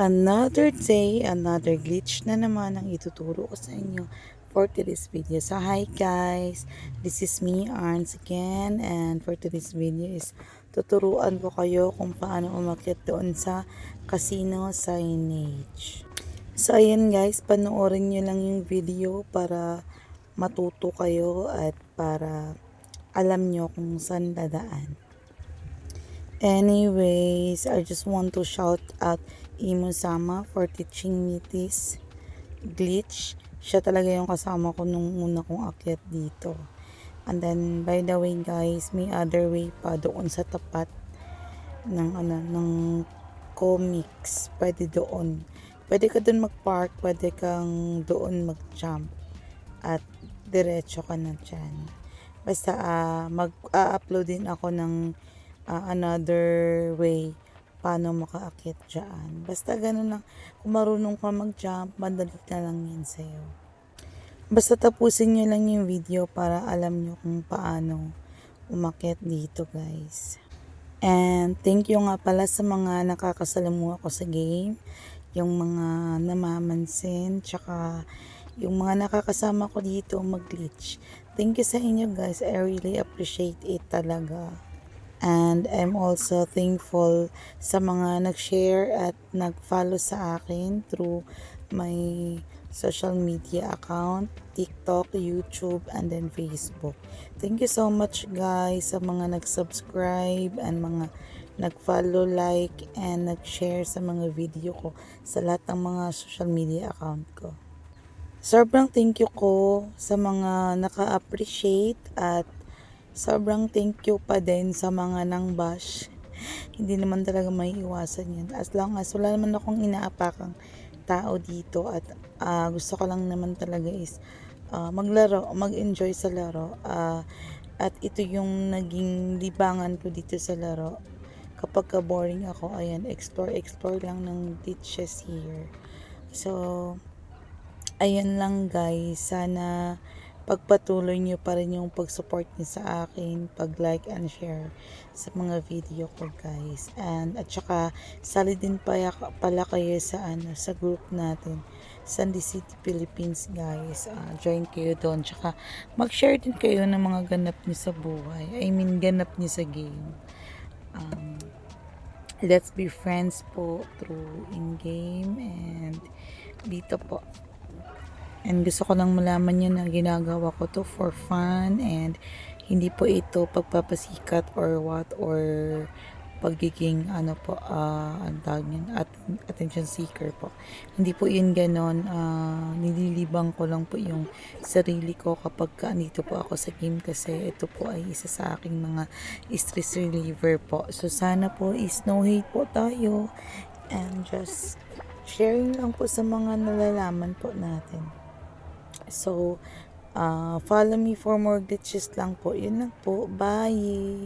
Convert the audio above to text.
Another day, another glitch na naman ang ituturo ko sa inyo for today's video. So hi guys, this is me Arns again, and for today's video is tuturuan ko kayo kung paano umakyat doon sa casino signage. So ayan guys, panoorin nyo lang yung video para matuto kayo at para alam nyo kung saan dadaan. Anyways, I just want to shout out Imo Sama for teaching me this glitch. Siya talaga yung kasama ko nung una kong akyat dito. And then, by the way guys, may other way pa doon sa tapat ng comics. Pwede doon. Pwede ka doon mag-park, pwede kang doon mag-jump. At diretso ka na dyan. Basta mag-upload din ako ng another way paano makaakyat dyan. Basta ganun lang. Kung marunong ka mag-jump, madali na lang yan sa'yo. Basta tapusin nyo lang yung video para alam nyo kung paano umakyat dito guys. And thank you nga pala sa mga nakakasalamuha ko sa game. Yung mga namamansin, tsaka yung mga nakakasama ko dito mag-glitch. Thank you sa inyo guys. I really appreciate it talaga. And I'm also thankful sa mga nag-share at nag-follow sa akin through my social media account, TikTok, YouTube, and then Facebook. Thank you so much guys sa mga nag-subscribe and mga nag-follow, like, and nag-share sa mga video ko sa lahat ng mga social media account ko. Sobrang thank you ko sa mga naka-appreciate at sobrang thank you pa din sa mga nang bash. Hindi naman talaga may iwasan yan. As long as wala naman akong inaapakang tao dito at gusto ko lang naman talaga is maglaro, mag-enjoy sa laro. At ito yung naging libangan ko dito sa laro. Kapag boring ako, ayan, explore lang ng ditches here. So, ayan lang guys. Sana pagpatuloy nyo pa rin yung pag-support nyo sa akin, pag-like and share sa mga video ko guys. And at saka sali din pala kayo sa group natin, Sandy City Philippines guys. Join kayo doon. Tsaka mag-share din kayo ng mga ganap nyo sa buhay. I mean ganap nyo sa game. Let's be friends po through in-game and dito po. And gusto ko lang malaman nyo na ginagawa ko to for fun and hindi po ito pagpapasikat or what or pagiging ang tawag yun, attention seeker po. Hindi po yun ganon. Nililibang ko lang po yung sarili ko kapag andito po ako sa game kasi ito po ay isa sa aking mga stress reliever po. So sana po is no hate po tayo and just sharing lang po sa mga nalalaman po natin. So, follow me for more glitches lang po. Yun lang po. Bye!